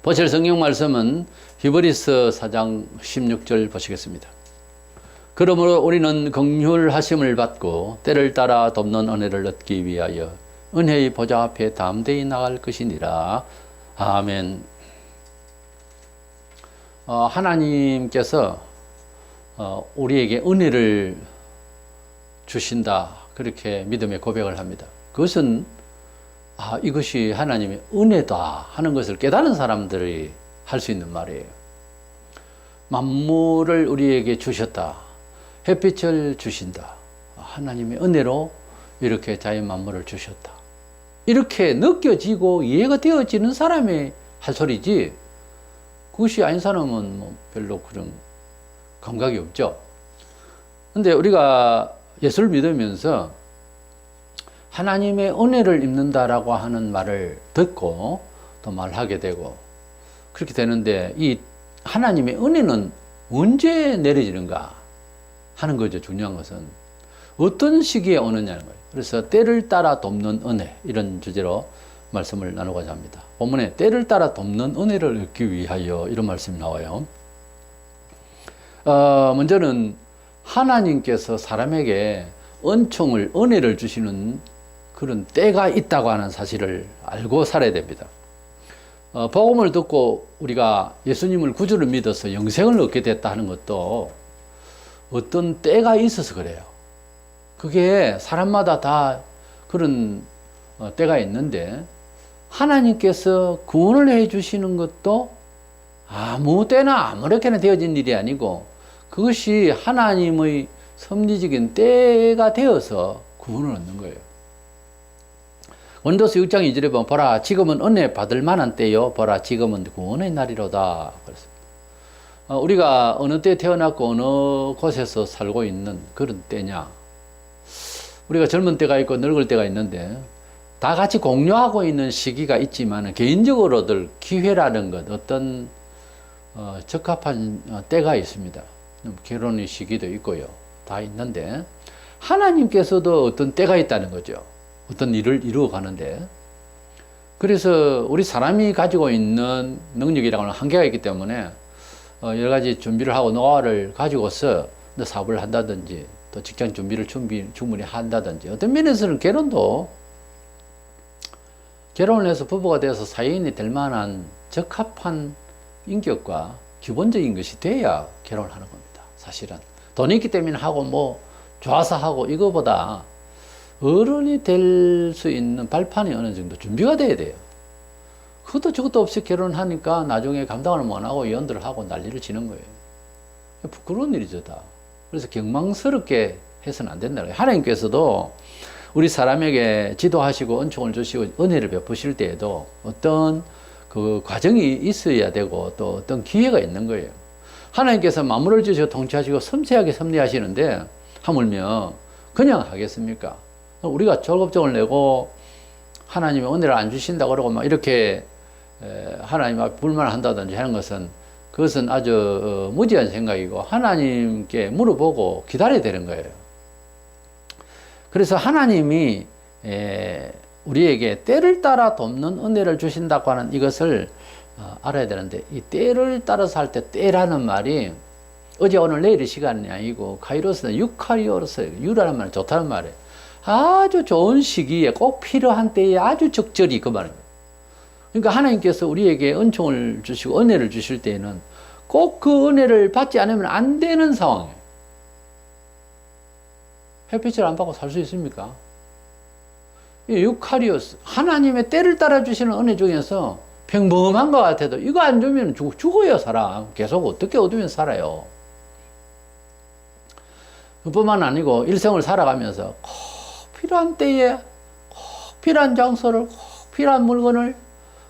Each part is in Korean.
보실 성경 말씀은 히브리서 4장 16절 보시겠습니다. 그러므로 우리는 긍휼하심을 받고 때를 따라 돕는 은혜를 얻기 위하여 은혜의 보좌 앞에 담대히 나갈 것이니라. 아멘. 하나님께서 우리에게 은혜를 주신다, 그렇게 믿음의 고백을 합니다. 그것은 이것이 하나님의 은혜다 하는 것을 깨달은 사람들이 할 수 있는 말이에요. 만물을 우리에게 주셨다, 햇빛을 주신다, 하나님의 은혜로 이렇게 자연 만물을 주셨다, 이렇게 느껴지고 이해가 되어지는 사람이 할 소리지, 그것이 아닌 사람은 뭐 별로 그런 감각이 없죠. 근데 우리가 예수를 믿으면서 하나님의 은혜를 입는다라고 하는 말을 듣고 또 말하게 되고 그렇게 되는데, 이 하나님의 은혜는 언제 내려지는가 하는 거죠. 중요한 것은 어떤 시기에 오느냐는 거예요. 그래서 때를 따라 돕는 은혜, 이런 주제로 말씀을 나누고자 합니다. 본문에 때를 따라 돕는 은혜를 얻기 위하여 이런 말씀이 나와요. 먼저는 하나님께서 사람에게 은총을, 은혜를 주시는 그런 때가 있다고 하는 사실을 알고 살아야 됩니다. 복음을 듣고 우리가 예수님을 구주를 믿어서 영생을 얻게 됐다 하는 것도 어떤 때가 있어서 그래요. 그게 사람마다 다 그런 때가 있는데, 하나님께서 구원을 해 주시는 것도 아무 때나 아무렇게나 되어진 일이 아니고, 그것이 하나님의 섭리적인 때가 되어서 구원을 얻는 거예요. 원도서 6장 2절에 보면 보라 지금은 은혜 받을 만한 때요, 보라 지금은 구원의 날이로다 그랬습니다. 우리가 어느 때 태어났고 어느 곳에서 살고 있는 그런 때냐, 우리가 젊은 때가 있고 늙을 때가 있는데 다 같이 공유하고 있는 시기가 있지만 개인적으로들 기회라는 것, 어떤 적합한 때가 있습니다. 결혼의 시기도 있고요, 다 있는데 하나님께서도 어떤 때가 있다는 거죠. 어떤 일을 이루어 가는데, 그래서 우리 사람이 가지고 있는 능력이라고는 한계가 있기 때문에 여러 가지 준비를 하고 노하우를 가지고서 사업을 한다든지 또 직장 준비를 충분히 한다든지, 어떤 면에서는 결혼을 해서 부부가 되어서 사회인이 될 만한 적합한 인격과 기본적인 것이 돼야 결혼을 하는 겁니다. 사실은 돈이 있기 때문에 하고 뭐 좋아서 하고, 이거보다 어른이 될 수 있는 발판이 어느 정도 준비가 돼야 돼요. 그것도 저것도 없이 결혼하니까 나중에 감당을 못하고 연들을 하고 난리를 치는 거예요. 부끄러운 일이죠, 다. 그래서 경망스럽게 해서는 안 된다는 거예요. 하나님께서도 우리 사람에게 지도하시고 은총을 주시고 은혜를 베푸실 때에도 어떤 그 과정이 있어야 되고 또 어떤 기회가 있는 거예요. 하나님께서 만물을 주시고 통치하시고 섬세하게 섭리하시는데 하물며 그냥 하겠습니까? 우리가 졸급증을 내고 하나님의 은혜를 안 주신다고 그러고 막 이렇게 하나님 앞에 불만을 한다든지 하는 것은, 그것은 아주 무지한 생각이고 하나님께 물어보고 기다려야 되는 거예요. 그래서 하나님이 우리에게 때를 따라 돕는 은혜를 주신다고 하는 이것을 알아야 되는데, 이 때를 따라서 할 때 때라는 말이 어제 오늘 내일의 시간이 아니고 카이로스는 유카리오로서, 유라는 말은 좋다는 말이에요. 아주 좋은 시기에 꼭 필요한 때에 아주 적절히, 그 말입니다. 그러니까 하나님께서 우리에게 은총을 주시고 은혜를 주실 때에는 꼭 그 은혜를 받지 않으면 안 되는 상황이에요. 햇빛을 안 받고 살 수 있습니까? 유카리오스, 하나님의 때를 따라 주시는 은혜 중에서 평범한 것 같아도 이거 안 주면 죽어요, 사람. 계속 어떻게 얻으면 살아요. 그뿐만 아니고 일생을 살아가면서 꼭 필요한 때에, 꼭 필요한 장소를, 꼭 필요한 물건을,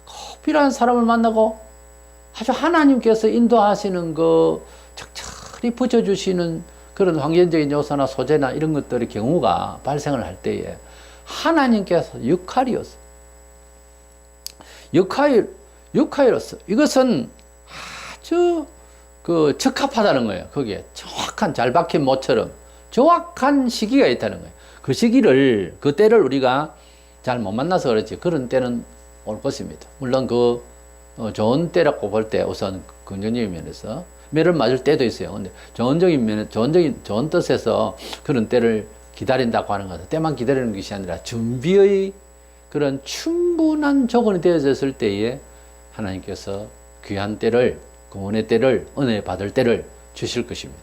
꼭 필요한 사람을 만나고 아주 하나님께서 인도하시는 그 적절히 붙여주시는 그런 환경적인 요소나 소재나 이런 것들의 경우가 발생을 할 때에 하나님께서 유카이로스, 이것은 아주 그 적합하다는 거예요. 거기에 정확한 잘 박힌 모처럼 정확한 시기가 있다는 거예요. 그 시기를, 그 때를 우리가 잘 못 만나서 그렇지 그런 때는 올 것입니다. 물론 그 좋은 때라고 볼 때 우선 긍정적인 면에서 매를 맞을 때도 있어요. 근데 좋은 뜻에서 그런 때를 기다린다고 하는 것은 때만 기다리는 것이 아니라 준비의 그런 충분한 조건이 되어졌을 때에 하나님께서 귀한 때를, 구원의 때를, 은혜 받을 때를 주실 것입니다.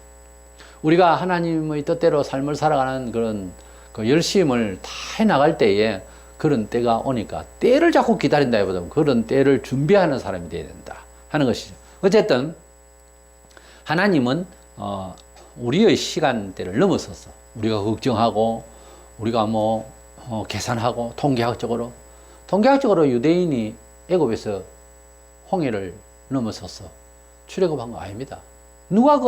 우리가 하나님의 뜻대로 삶을 살아가는 그런 그 열심을 다 해나갈 때에 그런 때가 오니까 때를 자꾸 기다린다기보다는 그런 때를 준비하는 사람이 되어야 된다 하는 것이죠. 어쨌든 하나님은 우리의 시간대를 넘어서서 우리가 걱정하고 우리가 계산하고 통계학적으로 유대인이 애굽에서 홍해를 넘어서서 출애굽한 거 아닙니다. 누가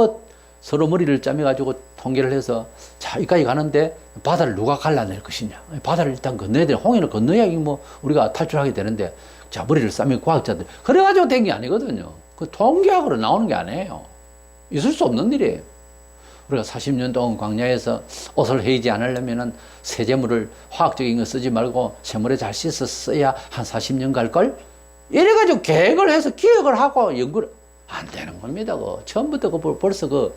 서로 머리를 짜매가지고 통계를 해서 자, 여기까지 가는데 바다를 누가 갈라낼 것이냐. 바다를 일단 건너야 돼. 홍해를 건너야 우리가 탈출하게 되는데 자, 머리를 싸매 과학자들. 그래가지고 된 게 아니거든요. 그 통계학으로 나오는 게 아니에요. 있을 수 없는 일이에요. 우리가 40년 동안 광야에서 옷을 헤이지 않으려면은 세제물을 화학적인 거 쓰지 말고 쇠물에 잘 씻어 써야 한 40년 갈걸? 이래가지고 계획을 해서 기획을 하고 연구를 안 되는 겁니다. 처음부터 벌써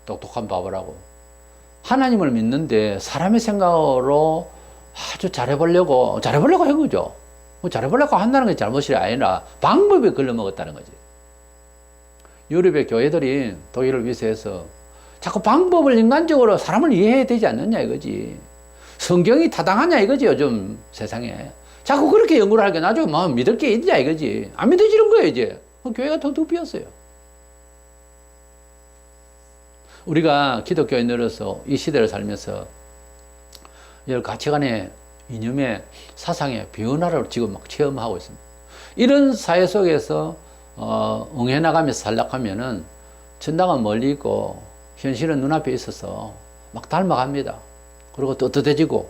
똑똑한 바보라고. 하나님을 믿는데 사람의 생각으로 아주 잘해보려고 한 거죠. 잘해보려고 한다는 게 잘못이 아니라 방법에 걸려먹었다는 거지. 유럽의 교회들이 독일을 위세해서 자꾸 방법을 인간적으로 사람을 이해해야 되지 않느냐 이거지. 성경이 타당하냐 이거지 요즘 세상에. 자꾸 그렇게 연구를 하니까 나중에 믿을 게 있냐 이거지. 안 믿어지는 거예요 이제. 교회가 더 비었어요. 우리가 기독교인으로서 이 시대를 살면서 여러 가치관의 이념의 사상의 변화를 지금 막 체험하고 있습니다. 이런 사회 속에서 응해나가면서 살락하면은 전당은 멀리 있고 현실은 눈앞에 있어서 막 닮아갑니다. 그리고 떳떳해지고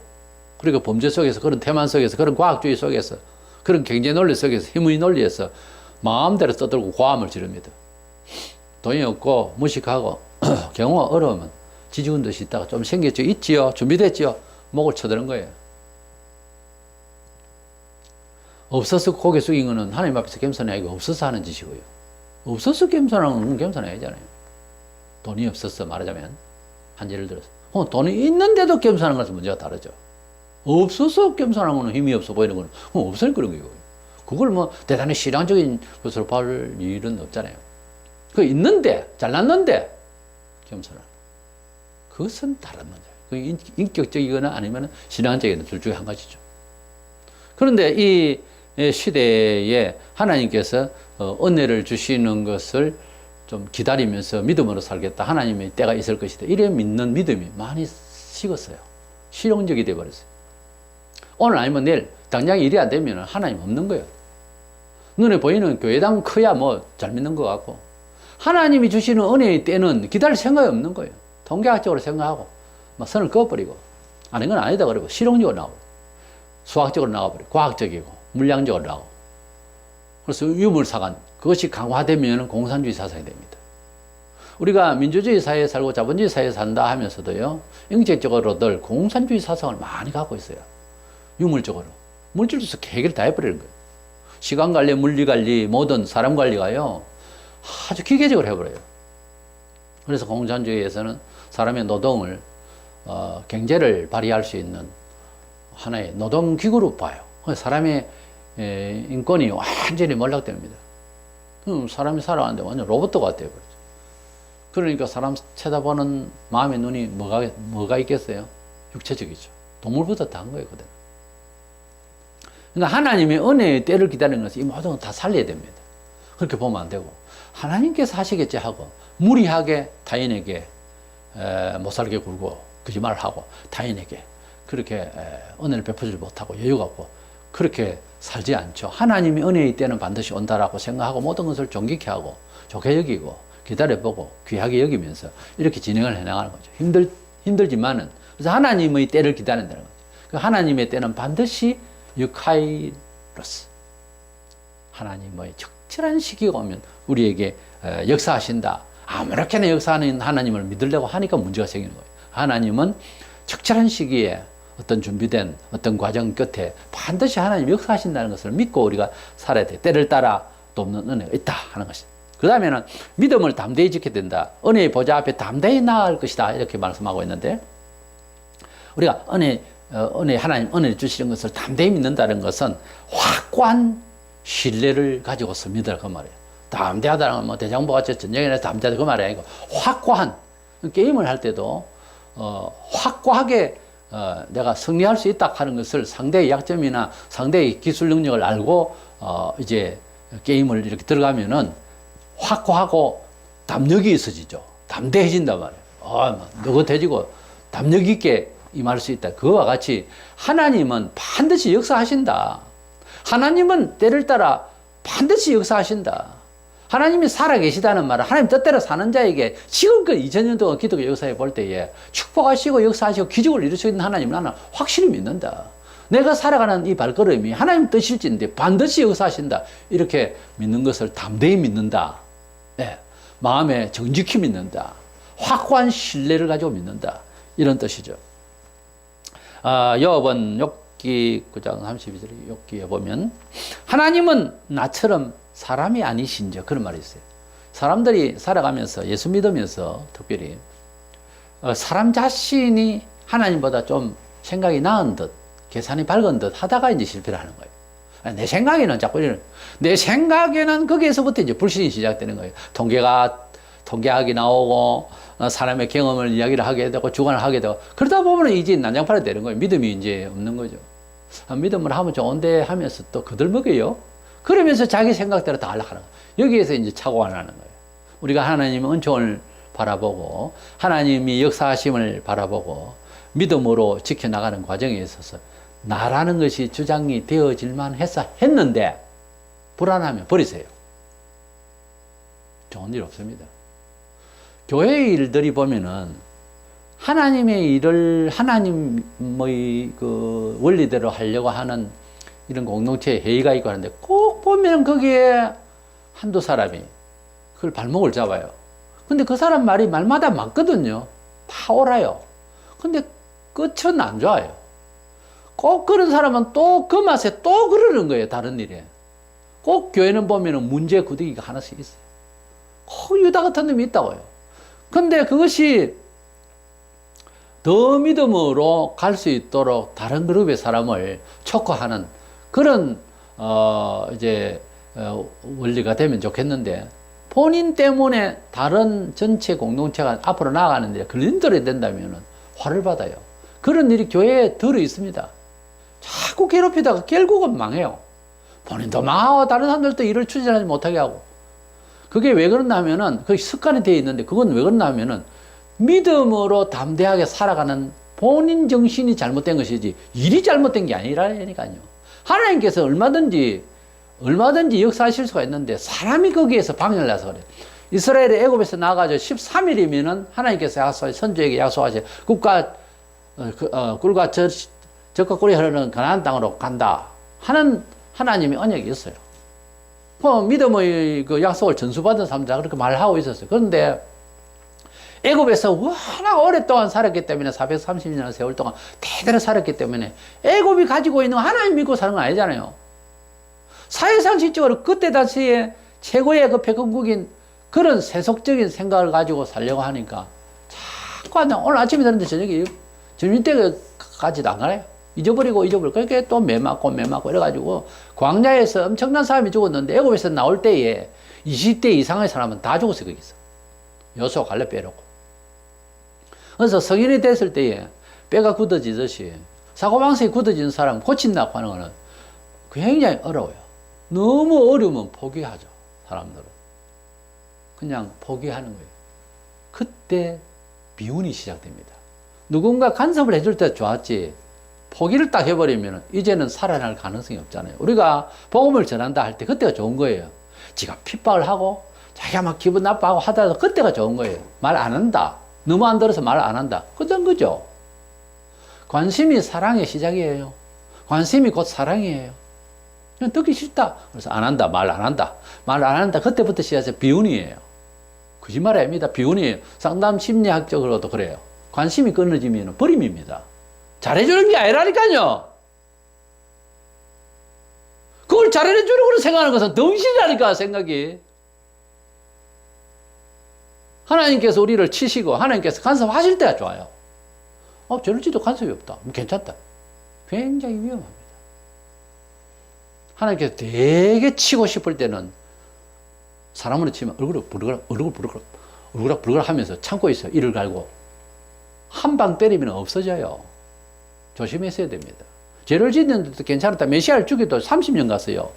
그리고 범죄 속에서 그런 태만 속에서 그런 과학주의 속에서 그런 경제 논리 속에서 힘의 논리에서 마음대로 떠들고 고함을 지릅니다. 돈이 없고 무식하고 경우가 어려우면 지죽은 듯이 있다가 좀 생겼죠. 있지요. 준비됐지요. 목을 쳐드는 거예요. 없어서 고개 숙인 거는 하나님 앞에서 겸손이 아니고 없어서 하는 짓이고요. 없어서 겸손하는 건 겸손이 아니잖아요. 돈이 없어서 말하자면 한 예를 들어서 돈이 있는데도 겸손한 것은 문제가 다르죠. 없어서 겸손한 거는 힘이 없어 보이는 거는 없을 그런 거예요. 그걸 대단히 신앙적인 것으로 볼 일은 없잖아요. 그 있는데 잘났는데 겸손한 그것은 다른 문제예요. 인격적이거나 아니면 신앙적인 둘 중에 한 가지죠. 그런데 이 시대에 하나님께서 은혜를 주시는 것을 좀 기다리면서 믿음으로 살겠다. 하나님의 때가 있을 것이다. 이래 믿는 믿음이 많이 식었어요. 실용적이 되어버렸어요. 오늘 아니면 내일 당장 일이 안 되면 하나님 없는 거예요. 눈에 보이는 교회당 커야 잘 믿는 것 같고 하나님이 주시는 은혜의 때는 기다릴 생각이 없는 거예요. 통계학적으로 생각하고 선을 그어버리고 아닌 건 아니다 그러고 실용적으로 나오고 수학적으로 나와버리고 과학적이고 물량적으로 나오고 그래서 유물사관 그것이 강화되면 공산주의 사상이 됩니다. 우리가 민주주의 사회에 살고 자본주의 사회에 산다 하면서도요 인격적으로들 공산주의 사상을 많이 갖고 있어요. 유물적으로 물질로서 해결 다 해버리는 거예요. 시간관리, 물리관리, 모든 사람 관리가요 아주 기계적으로 해버려요. 그래서 공산주의에서는 사람의 노동을 경제를 발휘할 수 있는 하나의 노동기구로 봐요. 사람의 인권이 완전히 몰락됩니다. 사람이 살아가는데 완전 로봇도가 되어버리죠. 그러니까 사람 쳐다보는 마음의 눈이 뭐가 있겠어요? 육체적이죠. 동물보다 더한 거예요. 그러니까 하나님의 은혜의 때를 기다리는 것은 이 모든 걸 다 살려야 됩니다. 그렇게 보면 안 되고 하나님께서 하시겠지 하고 무리하게 타인에게 못 살게 굴고 거짓말을 하고 타인에게 그렇게 은혜를 베푸지 못하고 여유가 없고 그렇게 살지 않죠. 하나님이 은혜의 때는 반드시 온다라고 생각하고 모든 것을 존귀케 하고 좋게 여기고 기다려보고 귀하게 여기면서 이렇게 진행을 해나가는 거죠. 힘들지만은 그래서 하나님의 때를 기다린다는 거죠. 그 하나님의 때는 반드시 유카이로스 하나님의 적절한 시기가 오면 우리에게 역사하신다. 아무렇게나 역사하는 하나님을 믿으려고 하니까 문제가 생기는 거예요. 하나님은 적절한 시기에 어떤 준비된 어떤 과정 끝에 반드시 하나님 역사하신다는 것을 믿고 우리가 살아야 돼. 때를 따라 돕는 은혜가 있다 하는 것이. 그 다음에는 믿음을 담대히 지켜야 된다. 은혜의 보좌 앞에 담대히 나아갈 것이다. 이렇게 말씀하고 있는데, 우리가 하나님 은혜를 주시는 것을 담대히 믿는다는 것은 확고한 신뢰를 가지고서 믿으라 그 말이에요. 담대하다는 건 뭐 대장부같이 전쟁에 담대하다 그 말이 아니고, 확고한, 게임을 할 때도 확고하게 내가 승리할 수 있다 하는 것을 상대의 약점이나 상대의 기술 능력을 알고 이제 게임을 이렇게 들어가면은 확고하고 담력이 있어지죠. 담대해진단 말이에요. 느긋해지고 담력 있게 임할 수 있다. 그와 같이 하나님은 반드시 역사하신다. 하나님은 때를 따라 반드시 역사하신다. 하나님이 살아계시다는 말은 하나님 뜻대로 사는 자에게 지금껏 2000년 동안 기독교 역사에 볼 때에 축복하시고 역사하시고 기적을 이룰 수 있는 하나님을 나는 확실히 믿는다. 내가 살아가는 이 발걸음이 하나님 뜻일진데 반드시 역사하신다. 이렇게 믿는 것을 담대히 믿는다. 네. 마음에 정직히 믿는다. 확고한 신뢰를 가지고 믿는다. 이런 뜻이죠. 욥은 욥기 9장 32절 욥기에 보면 하나님은 나처럼 사람이 아니신저, 그런 말이 있어요. 사람들이 살아가면서 예수 믿으면서 특별히 사람 자신이 하나님보다 좀 생각이 나은 듯, 계산이 밝은 듯 하다가 이제 실패를 하는 거예요. 내 생각에는 자꾸 이런, 내 생각에는 거기에서부터 이제 불신이 시작되는 거예요. 통계학이 나오고 사람의 경험을 이야기를 하게 되고 주관을 하게 되고, 그러다 보면 이제 난장판이 되는 거예요. 믿음이 이제 없는 거죠. 믿음을 하면 좋은데 하면서 또 거들먹여요. 그러면서 자기 생각대로 다 하려고 하는 거예요. 여기에서 이제 착오가 나는 거예요. 우리가 하나님의 은총을 바라보고 하나님이 역사하심을 바라보고 믿음으로 지켜나가는 과정에 있어서 나라는 것이 주장이 되어질만 했는데 불안하면 버리세요. 좋은 일 없습니다. 교회의 일들이 보면은 하나님의 일을 하나님의 그 원리대로 하려고 하는 이런 공동체 회의가 있고 하는데 꼭 보면 거기에 한두 사람이 그걸 발목을 잡아요. 근데 그 사람 말이 말마다 맞거든요. 다 옳아요. 근데 끝은 안 좋아요. 꼭 그런 사람은 또 그 맛에 또 그러는 거예요. 다른 일에. 꼭 교회는 보면 문제 구더기가 하나씩 있어요. 꼭 유다 같은 놈이 있다고요. 근데 그것이 더 믿음으로 갈 수 있도록 다른 그룹의 사람을 촉구하는 그런 원리가 되면 좋겠는데, 본인 때문에 다른 전체 공동체가 앞으로 나아가는데 걸림돌이 된다면 화를 받아요. 그런 일이 교회에 들어 있습니다. 자꾸 괴롭히다가 결국은 망해요. 본인도 망하고 다른 사람들도 일을 추진하지 못하게 하고. 그게 왜 그러냐 하면은, 그게 습관이 되어 있는데, 그건 왜 그러냐 하면은 믿음으로 담대하게 살아가는 본인 정신이 잘못된 것이지 일이 잘못된 게 아니라니까요. 하나님께서 얼마든지 역사하실 수가 있는데 사람이 거기에서 방해를 해서 그래요. 이스라엘이 애굽에서 나가서 13일이면은 하나님께서 선조에게 약속하셔 꿀과 젖과 꿀이 흐르는 가나안 땅으로 간다 하는 하나님의 언약이 있어요. 그 믿음의 그 약속을 전수받은 사람들 그렇게 말하고 있었어요. 그런데 애굽에서 워낙 오랫동안 살았기 때문에 430년 세월 동안 대대로 살았기 때문에 애굽이 가지고 있는 하나님 믿고 사는 건 아니잖아요. 사회상식적으로 그때 당시에 최고의 그 패권국인 그런 세속적인 생각을 가지고 살려고 하니까 자꾸 오늘 아침에 들었는데 저녁 때까지도 안 가요. 잊어버리고 그렇게 또 매 맞고 이래가지고 광야에서 엄청난 사람이 죽었는데 애굽에서 나올 때에 20대 이상의 사람은 다 죽었어요. 거기서 여수와 갈렙 빼놓고. 그래서 성인이 됐을 때에 뼈가 굳어지듯이 사고방식이 굳어지는 사람 고친다고 하는 거는 굉장히 어려워요. 너무 어려우면 포기하죠. 사람들은 그냥 포기하는 거예요. 그때 비운이 시작됩니다. 누군가 간섭을 해줄 때 좋았지 포기를 딱 해버리면 이제는 살아날 가능성이 없잖아요. 우리가 복음을 전한다 할 때 그때가 좋은 거예요. 지가 핍박을 하고 자기가 막 기분 나빠하고 하다가 그때가 좋은 거예요. 말 안 한다. 너무 안 들어서 말 안 한다. 그런 거죠. 관심이 사랑의 시작이에요. 관심이 곧 사랑이에요. 그냥 듣기 싫다. 그래서 안 한다. 말 안 한다. 말 안 한다. 그때부터 시작해서 비운이에요. 거짓말 아닙니다. 비운이에요. 상담 심리학적으로도 그래요. 관심이 끊어지면 버림입니다. 잘해주는 게 아니라니까요. 그걸 잘해주려고 생각하는 것은 덩신이라니까, 생각이. 하나님께서 우리를 치시고 하나님께서 간섭하실 때가 좋아요. 저럴지도 간섭이 없다. 괜찮다. 굉장히 위험합니다. 하나님께서 되게 치고 싶을 때는 사람으로 치면 얼굴을 부르그락 하면서 참고 있어요. 이를 갈고. 한 방 때리면 없어져요. 조심했어야 됩니다. 죄를 짓는데도 괜찮았다. 메시아를 죽여도 30년 갔어요.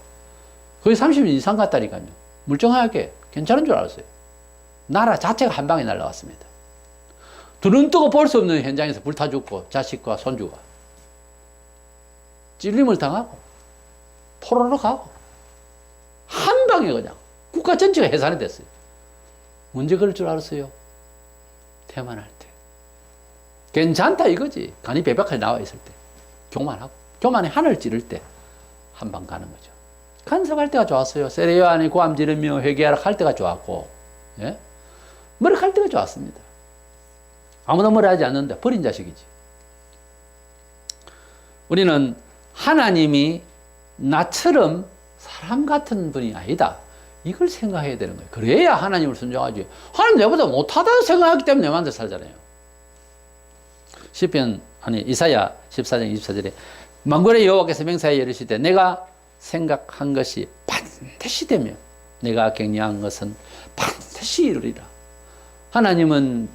거의 30년 이상 갔다니까요. 물정하게 괜찮은 줄 알았어요. 나라 자체가 한 방에 날아갔습니다. 두 눈 뜨고 볼 수 없는 현장에서 불타 죽고 자식과 손주가 찔림을 당하고 포로로 가고 한 방에 그냥 국가 전체가 해산이 됐어요. 언제 그럴 줄 알았어요? 태만할 때. 괜찮다 이거지. 간이 배박하게 나와 있을 때. 교만하고. 교만이 하늘 찌를 때 한 방 가는 거죠. 간섭할 때가 좋았어요. 세례요 안에 고함 지르며 회개하라 할 때가 좋았고, 예? 머리할 때가 좋았습니다. 아무도 뭐라 하지 않는데 버린 자식이지. 우리는 하나님이 나처럼 사람 같은 분이 아니다. 이걸 생각해야 되는 거예요. 그래야 하나님을 순종하지. 하나님 내보다 못하다고 생각하기 때문에 내 마음대로 살잖아요. 이사야 14장 24절에 만군의 여호와께서 맹세하여 이르시되 내가 생각한 것이 반드시 되며 내가 격려한 것은 반드시 이루리라. 하나님은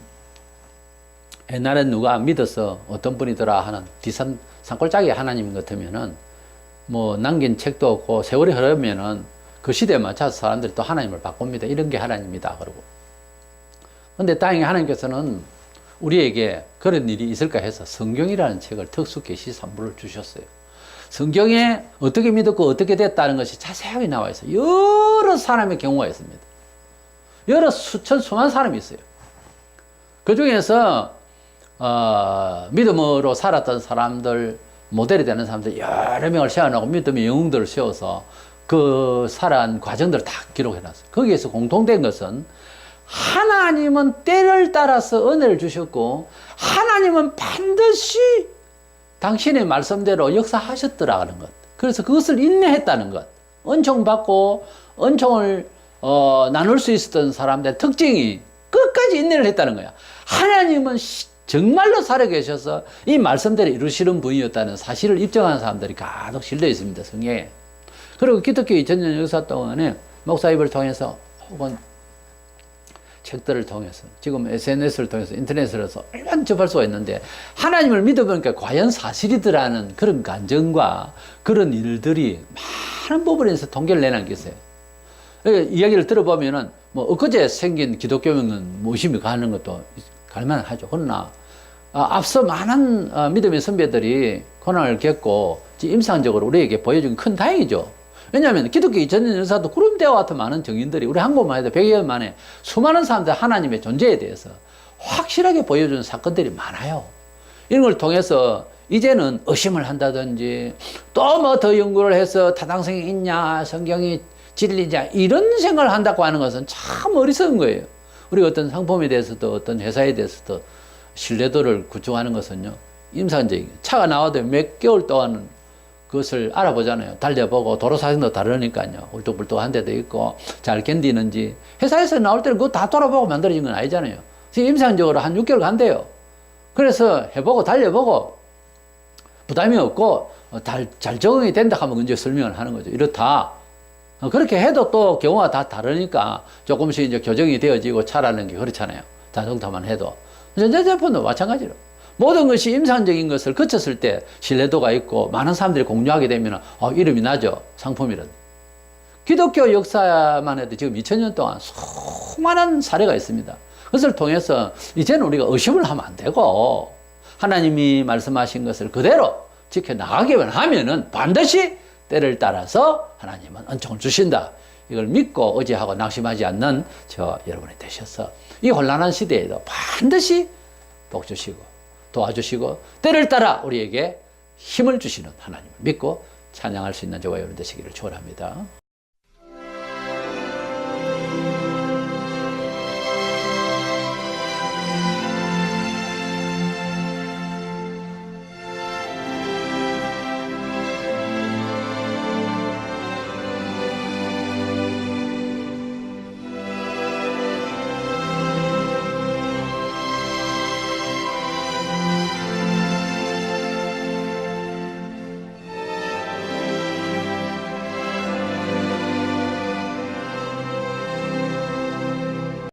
옛날에 누가 믿어서 어떤 분이더라 하는 뒤산 산골짜기 하나님 같으면은 뭐 남긴 책도 없고 세월이 흐르면은 그 시대에 맞춰서 사람들이 또 하나님을 바꿉니다. 이런 게 하나님이다 그러고. 근데 다행히 하나님께서는 우리에게 그런 일이 있을까 해서 성경이라는 책을 특수 계시 선물을 주셨어요. 성경에 어떻게 믿었고 어떻게 됐다는 것이 자세하게 나와 있어요. 여러 사람의 경우가 있습니다. 여러 수천 수만 사람이 있어요. 그 중에서 믿음으로 살았던 사람들, 모델이 되는 사람들 여러 명을 세워놓고 믿음의 영웅들을 세워서 그 살아온 과정들을 다 기록해놨어요. 거기에서 공통된 것은 하나님은 때를 따라서 은혜를 주셨고 하나님은 반드시 당신의 말씀대로 역사하셨더라는 것. 그래서 그것을 인내했다는 것. 은총 받고 은총을 나눌 수 있었던 사람들의 특징이 끝까지 인내를 했다는 거야. 하나님은 정말로 살아계셔서 이 말씀대로 이루시는 분이었다는 사실을 입증하는 사람들이 가득 실려 있습니다. 성경에. 그리고 기독교 2000년 역사 동안에 목사입을 통해서 혹은 책들을 통해서 지금 SNS를 통해서 인터넷을 해서 얼마나 접할 수가 있는데 하나님을 믿어보니까 과연 사실이더라는 그런 감정과 그런 일들이 많은 부분에서 통계를 내놨겠어요. 이야기를 들어보면은 뭐 엊그제 생긴 기독교는 무엇입니까 하는 것도 갈만하죠. 그러나 앞서 많은 믿음의 선배들이 고난을 겪고 임상적으로 우리에게 보여준 큰 다행이죠. 왜냐하면 기독교 2000년 역사도 구름대와 같은 많은 증인들이 우리 한국만 해도 100여 만에 수많은 사람들 하나님의 존재에 대해서 확실하게 보여준 사건들이 많아요. 이런 걸 통해서 이제는 의심을 한다든지 또 뭐 더 연구를 해서 타당성이 있냐 성경이 진리냐 이런 생각을 한다고 하는 것은 참 어리석은 거예요. 우리 어떤 상품에 대해서도 어떤 회사에 대해서도 신뢰도를 구축하는 것은요 임상적인 차가 나와도 몇 개월 동안 그것을 알아보잖아요. 달려보고 도로 사정도 다르니까요. 울뚝불뚝한 데도 있고 잘 견디는지 회사에서 나올 때는 그거 다 돌아보고 만들어진 건 아니잖아요. 지금 임상적으로 한 6개월 간대요. 그래서 해보고 달려보고 부담이 없고 잘 적응이 된다 하면 이제 설명을 하는 거죠. 이렇다. 그렇게 해도 또 경우가 다 다르니까 조금씩 이제 교정이 되어지고 차라는 게 그렇잖아요. 자동차만 해도. 전자제품도 마찬가지로. 모든 것이 임상적인 것을 거쳤을 때 신뢰도가 있고 많은 사람들이 공유하게 되면 이름이 나죠. 상품이라도. 기독교 역사만 해도 지금 2000년 동안 수많은 사례가 있습니다. 그것을 통해서 이제는 우리가 의심을 하면 안 되고 하나님이 말씀하신 것을 그대로 지켜나가기만 하면은 반드시 때를 따라서 하나님은 은총을 주신다. 이걸 믿고 의지하고 낙심하지 않는 저 여러분이 되셔서 이 혼란한 시대에도 반드시 복 주시고 도와주시고 때를 따라 우리에게 힘을 주시는 하나님을 믿고 찬양할 수 있는 저와 여러분 되시기를 축원합니다.